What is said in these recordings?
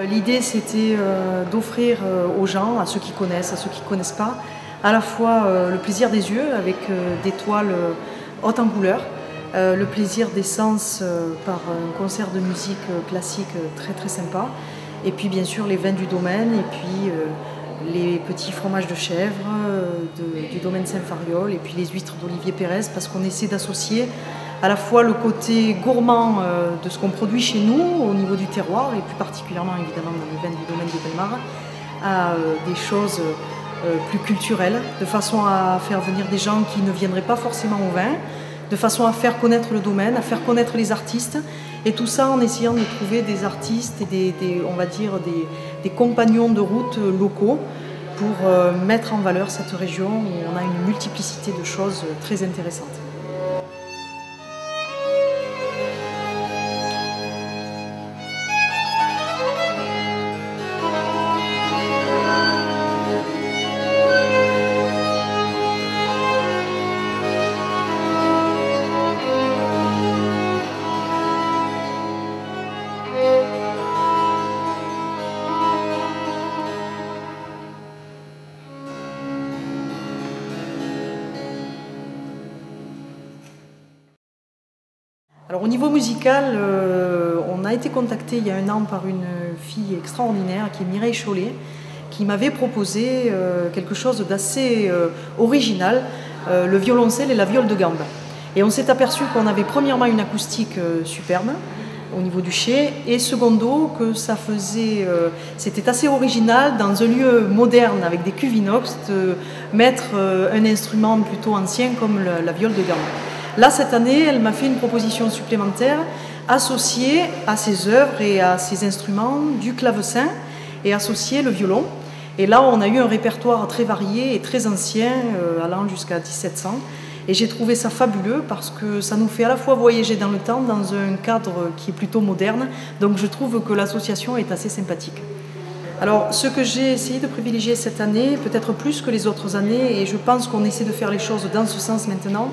L'idée, c'était d'offrir aux gens, à ceux qui connaissent, à ceux qui ne connaissent pas, à la fois le plaisir des yeux avec des toiles hautes en couleurs, le plaisir des sens par un concert de musique classique très très sympa, et puis bien sûr les vins du domaine, et puis les petits fromages de chèvre du domaine Saint-Fariol, et puis les huîtres d'Olivier Pérez, parce qu'on essaie d'associer à la fois le côté gourmand de ce qu'on produit chez nous au niveau du terroir, et plus particulièrement évidemment dans les vins du domaine de Bellemare, à des choses plus culturelles, de façon à faire venir des gens qui ne viendraient pas forcément au vin, de façon à faire connaître le domaine, à faire connaître les artistes, et tout ça en essayant de trouver des artistes et on va dire des compagnons de route locaux pour mettre en valeur cette région où on a une multiplicité de choses très intéressantes. Alors au niveau musical, on a été contacté il y a un an par une fille extraordinaire qui est Mireille Chollet, qui m'avait proposé quelque chose d'assez original, le violoncelle et la viole de gambe. Et on s'est aperçu qu'on avait premièrement une acoustique superbe au niveau du chai, et secondo que ça faisait, c'était assez original dans un lieu moderne avec des cuves inox de mettre un instrument plutôt ancien comme la viole de gambe. Là, cette année, elle m'a fait une proposition supplémentaire associée à ses œuvres et à ses instruments du clavecin et associer le violon. Et là, on a eu un répertoire très varié et très ancien, allant jusqu'à 1700. Et j'ai trouvé ça fabuleux parce que ça nous fait à la fois voyager dans le temps, dans un cadre qui est plutôt moderne. Donc je trouve que l'association est assez sympathique. Alors, ce que j'ai essayé de privilégier cette année, peut-être plus que les autres années, et je pense qu'on essaie de faire les choses dans ce sens maintenant,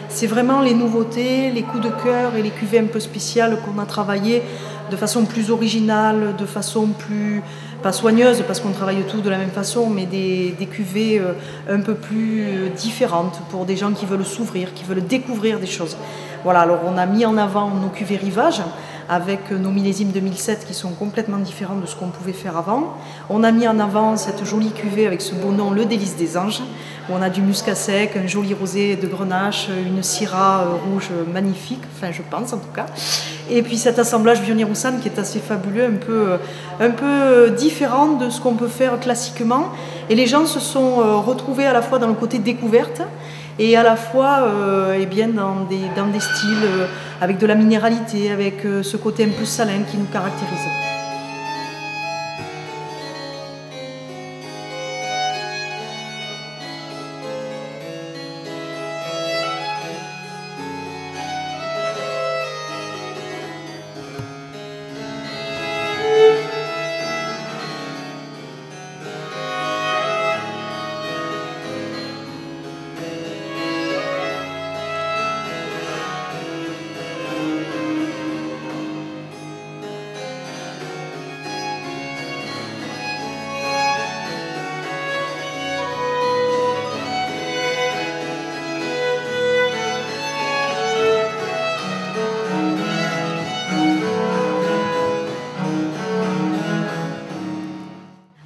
c'est vraiment les nouveautés, les coups de cœur et les cuvées un peu spéciales qu'on a travaillées de façon plus originale, de façon plus, pas soigneuse parce qu'on travaille tout de la même façon, mais des cuvées un peu plus différentes pour des gens qui veulent s'ouvrir, qui veulent découvrir des choses. Voilà, alors on a mis en avant nos cuvées rivage avec nos millésimes 2007 qui sont complètement différents de ce qu'on pouvait faire avant. On a mis en avant cette jolie cuvée avec ce beau nom, le Délice des Anges, où on a du muscat sec, un joli rosé de Grenache, une syrah rouge magnifique, enfin je pense en tout cas. Et puis cet assemblage Viognier-Roussanne qui est assez fabuleux, un peu différent de ce qu'on peut faire classiquement. Et les gens se sont retrouvés à la fois dans le côté découverte et à la fois eh bien dans des styles avec de la minéralité, avec ce côté un peu salin qui nous caractérise.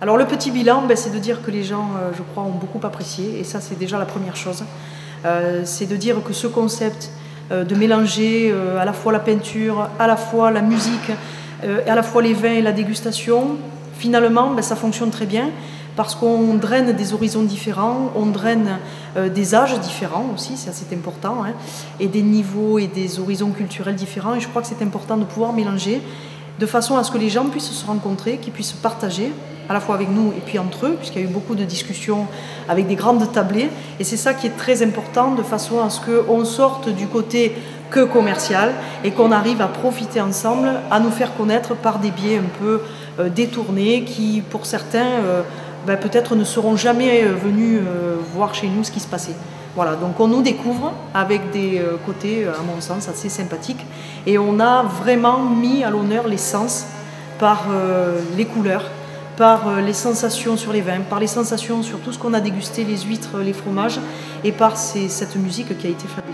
Alors le petit bilan, c'est de dire que les gens, je crois, ont beaucoup apprécié, et ça c'est déjà la première chose. C'est de dire que ce concept de mélanger à la fois la peinture, à la fois la musique, à la fois les vins et la dégustation, finalement ça fonctionne très bien parce qu'on draine des horizons différents, on draine des âges différents aussi, c'est assez important, hein, et des niveaux et des horizons culturels différents, et je crois que c'est important de pouvoir mélanger de façon à ce que les gens puissent se rencontrer, qu'ils puissent partager, à la fois avec nous et puis entre eux, puisqu'il y a eu beaucoup de discussions avec des grandes tablées. Et c'est ça qui est très important, de façon à ce qu'on sorte du côté que commercial et qu'on arrive à profiter ensemble, à nous faire connaître par des biais un peu détournés qui, pour certains, peut-être ne seront jamais venus voir chez nous ce qui se passait. Voilà, donc on nous découvre avec des côtés, à mon sens, assez sympathiques. Et on a vraiment mis à l'honneur les sens par les couleurs, par les sensations sur les vins, par les sensations sur tout ce qu'on a dégusté, les huîtres, les fromages, et par cette musique qui a été fabuleuse.